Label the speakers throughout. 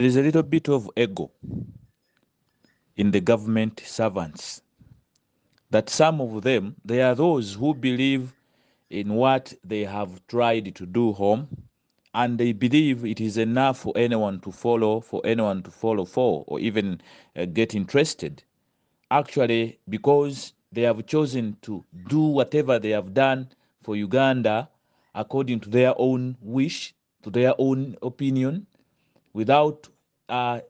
Speaker 1: There is a little bit of ego in the government servants, that some of them, they are those who believe in what they have tried to do home, and they believe it is enough for anyone to follow, for, or even get interested. Actually, because they have chosen to do whatever they have done for Uganda according to their own wish, to their own opinion, without uh,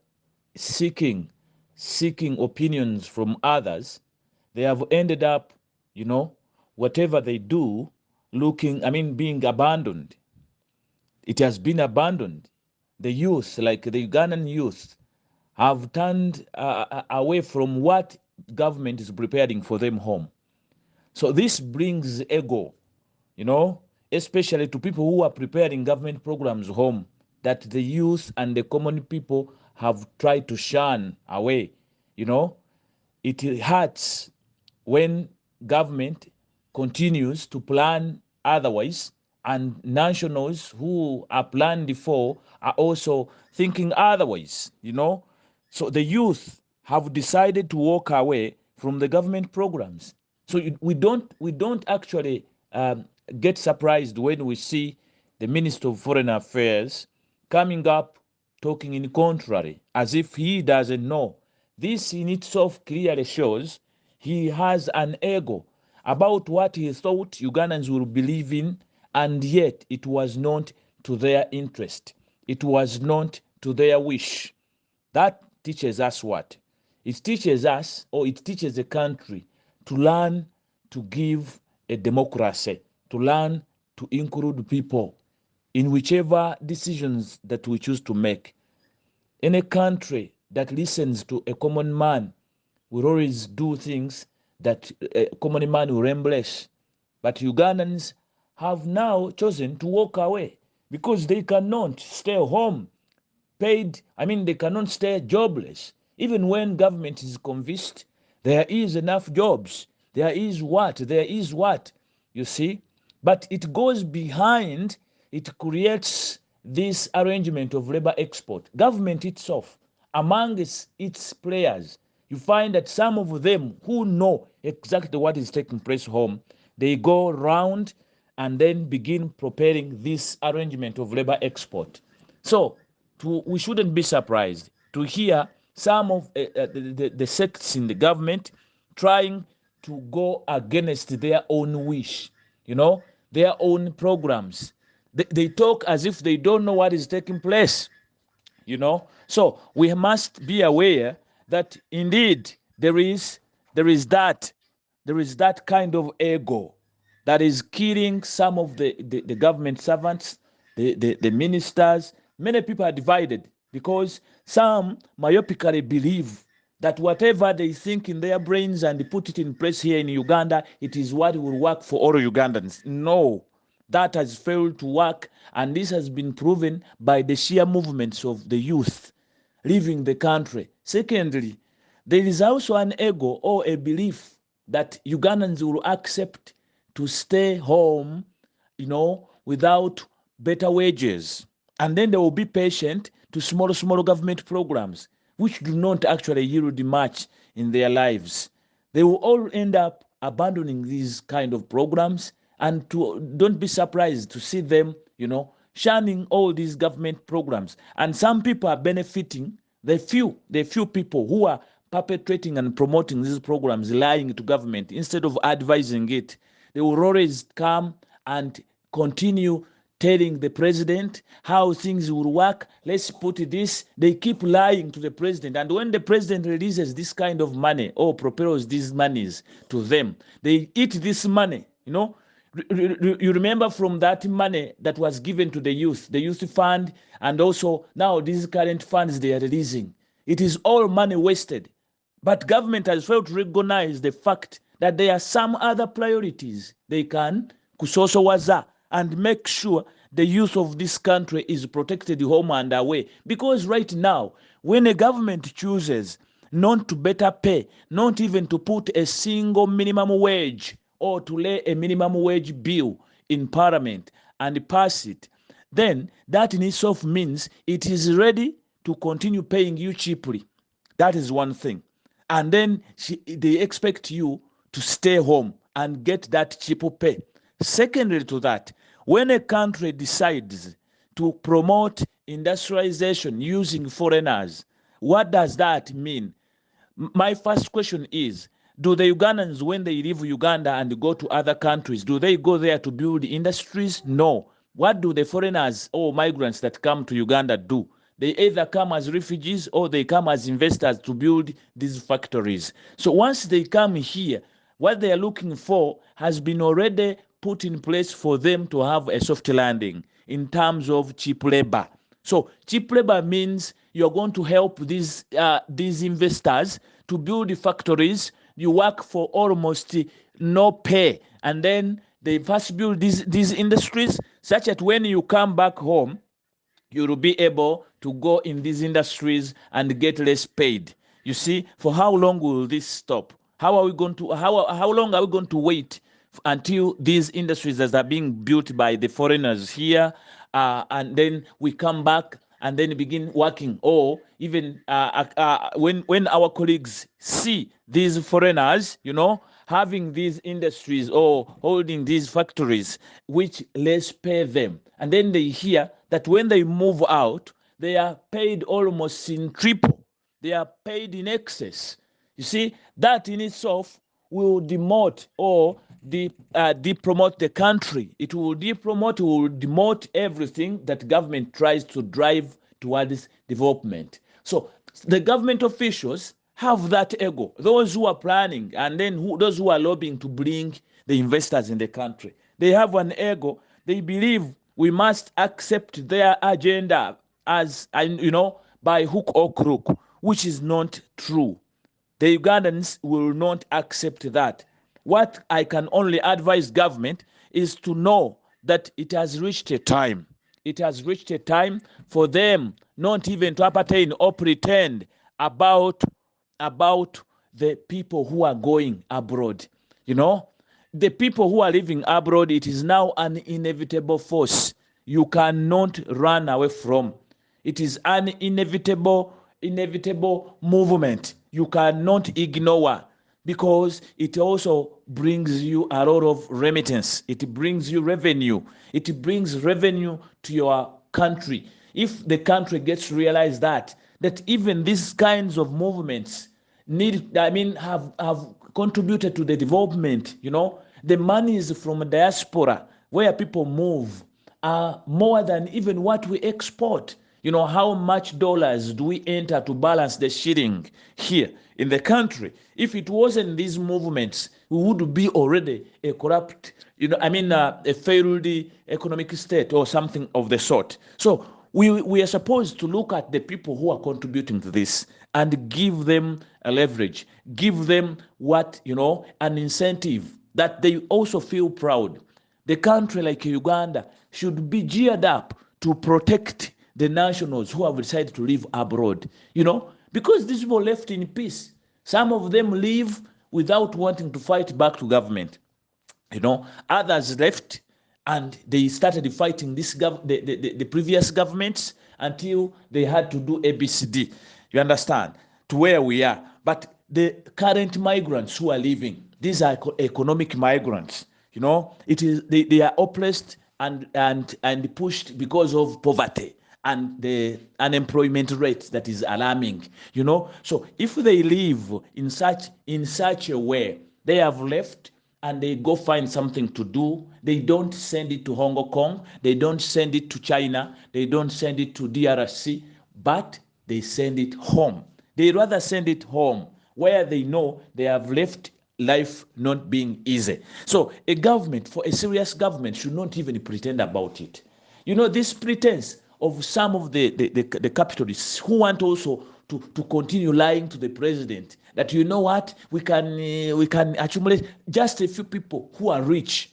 Speaker 1: seeking opinions from others, they have ended up, whatever they do, being abandoned. It has been abandoned. The youth, like the Ugandan youth, have turned away from what government is preparing for them home. So this brings ego, you know, especially to people who are preparing government programs home, that the youth and the common people have tried to shun away. You know, it hurts when government continues to plan otherwise, and nationals who are planned before are also thinking otherwise, So the youth have decided to walk away from the government programs. So we don't actually get surprised when we see the Minister of Foreign Affairs coming up talking in contrary, as if he doesn't know. This in itself clearly shows he has an ego about what he thought Ugandans will believe in, and yet it was not to their interest. It was not to their wish. That teaches us what? It teaches us, or it teaches the country, to learn to give a democracy, to learn to include people in whichever decisions that we choose to make. In a country that listens to a common man will always do things that a common man will embrace. But Ugandans have now chosen to walk away because they cannot stay home they cannot stay jobless. Even when government is convinced there is enough jobs, there is what, you see. But it goes behind, it creates this arrangement of labor export. Government itself, among its players, you find that some of them who know exactly what is taking place home, they go round and then begin preparing this arrangement of labor export. So we shouldn't be surprised to hear some of the sects in the government trying to go against their own wish, their own programs. They talk as if they don't know what is taking place. So we must be aware that indeed there is that kind of ego that is killing some of the government servants, the ministers. Many people are divided because some myopically believe that whatever they think in their brains and they put it in place here in Uganda, it is what will work for all Ugandans. No, that has failed to work, and this has been proven by the sheer movements of the youth leaving the country. Secondly, there is also an ego or a belief that Ugandans will accept to stay home, without better wages. And then they will be patient to small government programs, which do not actually yield much in their lives. They will all end up abandoning these kind of programs, and don't be surprised to see them, shunning all these government programs. And some people are benefiting, the few people who are perpetrating and promoting these programs, lying to government instead of advising it. They will always come and continue telling the president how things will work. Let's put this. They keep lying to the president. And when the president releases this kind of money or propels these monies to them, they eat this money, You remember from that money that was given to the youth fund, and also now these current funds they are releasing. It is all money wasted. But government has failed to recognize the fact that there are some other priorities they can kusosowaza and make sure the youth of this country is protected home and away. Because right now, when a government chooses not to better pay, not even to put a single minimum wage or to lay a minimum wage bill in parliament and pass it, then that in itself means it is ready to continue paying you cheaply. That is one thing. And then they expect you to stay home and get that cheaper pay. Secondly to that, when a country decides to promote industrialization using foreigners, what does that mean? My first question is, do the Ugandans, when they leave Uganda and go to other countries, do they go there to build industries? No. What do the foreigners or migrants that come to Uganda do? They either come as refugees or they come as investors to build these factories. So once they come here, what they are looking for has been already put in place for them to have a soft landing in terms of cheap labor. So cheap labor means you're going to help these investors to build the factories. You work for almost no pay, and then they first build these industries such that when you come back home, you will be able to go in these industries and get less paid. You see, for how long will this stop? How are we going to how long are we going to wait until these industries that are being built by the foreigners here, and then we come back and then begin working, or even when our colleagues see these foreigners, having these industries or holding these factories which less pay them, and then they hear that when they move out, they are paid almost in triple. They are paid in excess. You see, that in itself will demote or depromote the country. It will demote everything that government tries to drive towards development. So the government officials have that ego. Those who are planning and then those who are lobbying to bring the investors in the country, they have an ego. They believe we must accept their agenda as, by hook or crook, which is not true. The Ugandans will not accept that. What I can only advise government is to know that it has reached a time. It has reached a time for them not even to appertain or pretend about the people who are going abroad. The people who are living abroad, it is now an inevitable force you cannot run away from. It is an inevitable movement you cannot ignore, because it also brings you a lot of remittance. It brings you revenue. It brings revenue to your country. If the country gets to realize that even these kinds of movements have contributed to the development, the monies from diaspora where people move are more than even what we export. How much dollars do we enter to balance the shilling here in the country? If it wasn't these movements, we would be already a corrupt, a failed economic state or something of the sort. So we are supposed to look at the people who are contributing to this and give them a leverage, give them an incentive that they also feel proud. The country like Uganda should be geared up to protect the nationals who have decided to live abroad, because these people left in peace. Some of them leave without wanting to fight back to government. Others left and they started fighting the previous governments until they had to do ABCD. You understand? To where we are. But the current migrants who are leaving, these are economic migrants. They are oppressed and pushed because of poverty and the unemployment rate that is alarming. So if they live in such a way, they have left and they go find something to do. They don't send it to Hong Kong, they don't send it to China, they don't send it to DRC, but they send it home. They rather send it home where they know they have left life not being easy. So a serious government should not even pretend about it. This pretense of some of the capitalists who want also to continue lying to the president that what we can accumulate just a few people who are rich,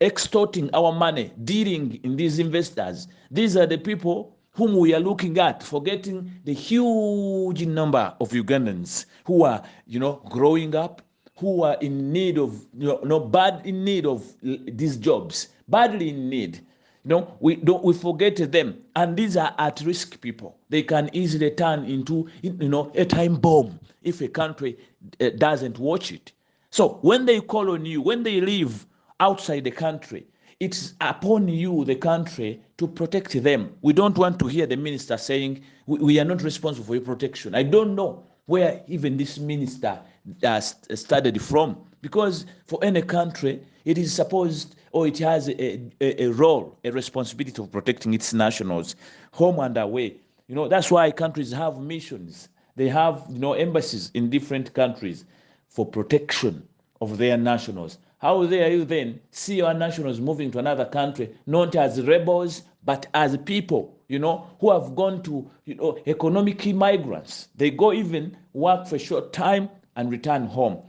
Speaker 1: extorting our money, dealing in these investors. These are the people whom we are looking at, forgetting the huge number of Ugandans who are growing up, who are in need of bad in need of these jobs, badly in need. We forget them, and these are at-risk people. They can easily turn into a time bomb if a country doesn't watch it. So when they call on you, when they live outside the country, it's upon you, the country, to protect them. We don't want to hear the minister saying we are not responsible for your protection. I don't know where even this minister started from, because for any country, it is supposed, or it has a role, a responsibility of protecting its nationals, home and away. That's why countries have missions. They have embassies in different countries for protection of their nationals. How dare you then see your nationals moving to another country, not as rebels, but as people, who have gone to, economic migrants. They go even work for a short time and return home,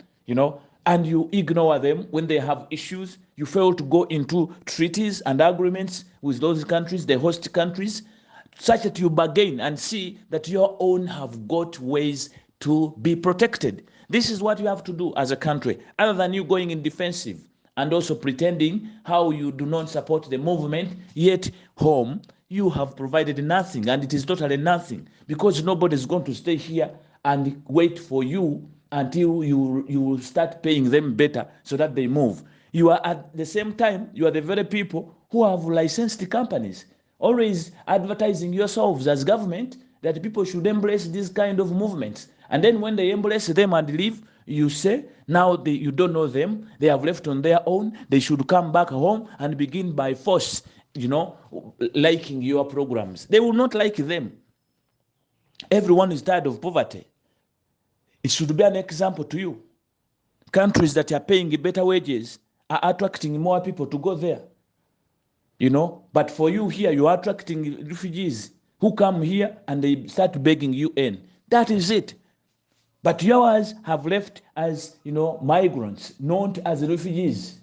Speaker 1: and you ignore them when they have issues. You fail to go into treaties and agreements with those countries, the host countries, such that you bargain and see that your own have got ways to be protected. This is what you have to do as a country, other than you going in defensive and also pretending how you do not support the movement, yet home you have provided nothing, and it is totally nothing, because nobody is going to stay here and wait for you until you start paying them better so that they move. You are at the same time, you are the very people who have licensed companies, always advertising yourselves as government that people should embrace this kind of movements. And then when they embrace them and leave, you say now you don't know them, they have left on their own, they should come back home and begin by force, liking your programs. They will not like them. Everyone is tired of poverty. It should be an example to you. Countries that are paying better wages are attracting more people to go there. But for you here, you are attracting refugees who come here and they start begging you in. That is it. But yours have left as, migrants, not as refugees.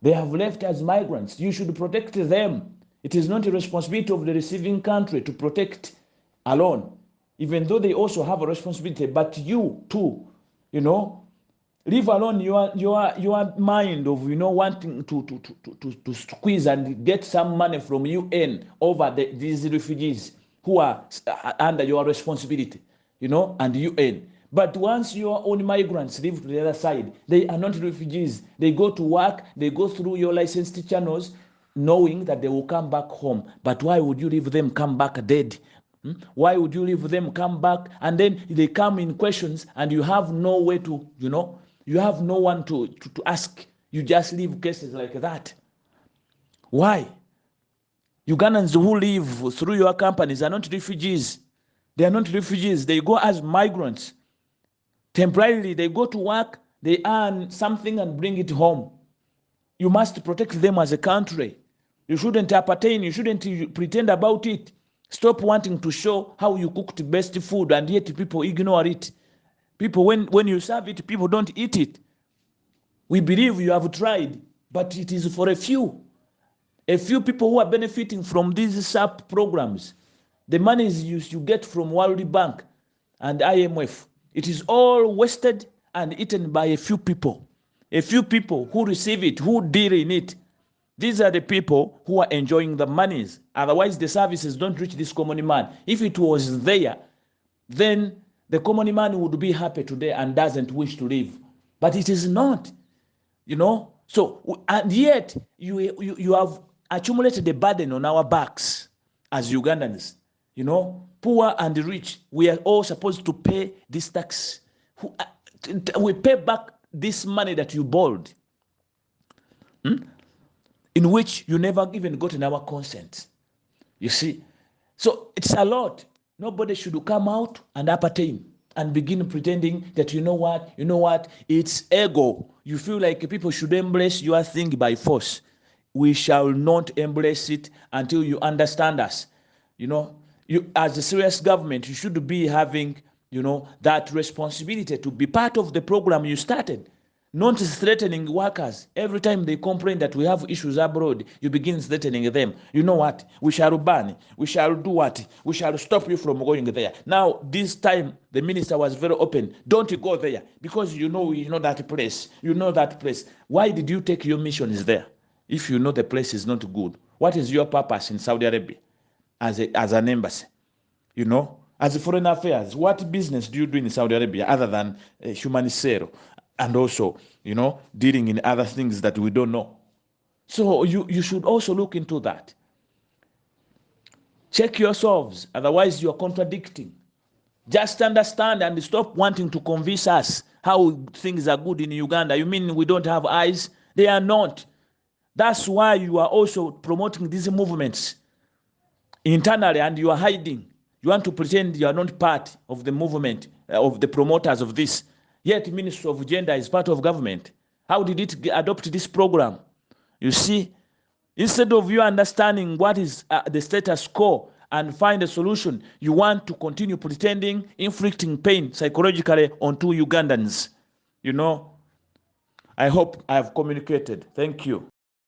Speaker 1: They have left as migrants. You should protect them. It is not a responsibility of the receiving country to protect alone, even though they also have a responsibility. But you too, leave alone your mind of wanting to squeeze and get some money from UN over these refugees who are under your responsibility, and UN. But once your own migrants live to the other side, they are not refugees. They go to work, they go through your licensed channels, knowing that they will come back home. But why would you leave them come back dead? Why would you leave them come back and then they come in questions and you have no way to, you have no one to ask. You just leave cases like that. Why? Ugandans who live through your companies are not refugees. They are not refugees. They go as migrants. Temporarily, they go to work, they earn something and bring it home. You must protect them as a country. You shouldn't appertain. You shouldn't pretend about it. Stop wanting to show how you cooked the best food and yet people ignore it. People, when you serve it, people don't eat it. We believe you have tried, but it is for a few people who are benefiting from these SAP programs. The monies you get from World Bank and IMF, it is all wasted and eaten by a few people who receive it, who deal in it. These are the people who are enjoying the monies. Otherwise, the services don't reach this common man. If it was there, then the common man would be happy today and doesn't wish to live. But it is not, So, and yet, you have accumulated the burden on our backs as Ugandans. Poor and rich, we are all supposed to pay this tax. We pay back this money that you borrowed, in which you never even got in our consent. You see? So it's a lot. Nobody should come out and appertain and begin pretending that you know what, it's ego. You feel like people should embrace your thing by force. We shall not embrace it until you understand us. You as a serious government, you should be having, that responsibility to be part of the program you started. Not threatening workers. Every time they complain that we have issues abroad, you begin threatening them. You know what? We shall ban. We shall do what? We shall stop you from going there. Now, this time, the minister was very open. Don't go there because you know that place. You know that place. Why did you take your missions there if you know the place is not good? What is your purpose in Saudi Arabia as an embassy? As a foreign affairs, what business do you do in Saudi Arabia other than humanicero and also, dealing in other things that we don't know? So you should also look into that. Check yourselves, otherwise you're contradicting. Just understand and stop wanting to convince us how things are good in Uganda. You mean we don't have eyes? They are not. That's why you are also promoting these movements internally and you are hiding. You want to pretend you are not part of the movement, of the promoters of this. Yet Ministry of Gender is part of government. How did it adopt this program? You see, instead of you understanding what is the status quo and find a solution, you want to continue pretending, inflicting pain psychologically onto Ugandans. I hope I have communicated. Thank you.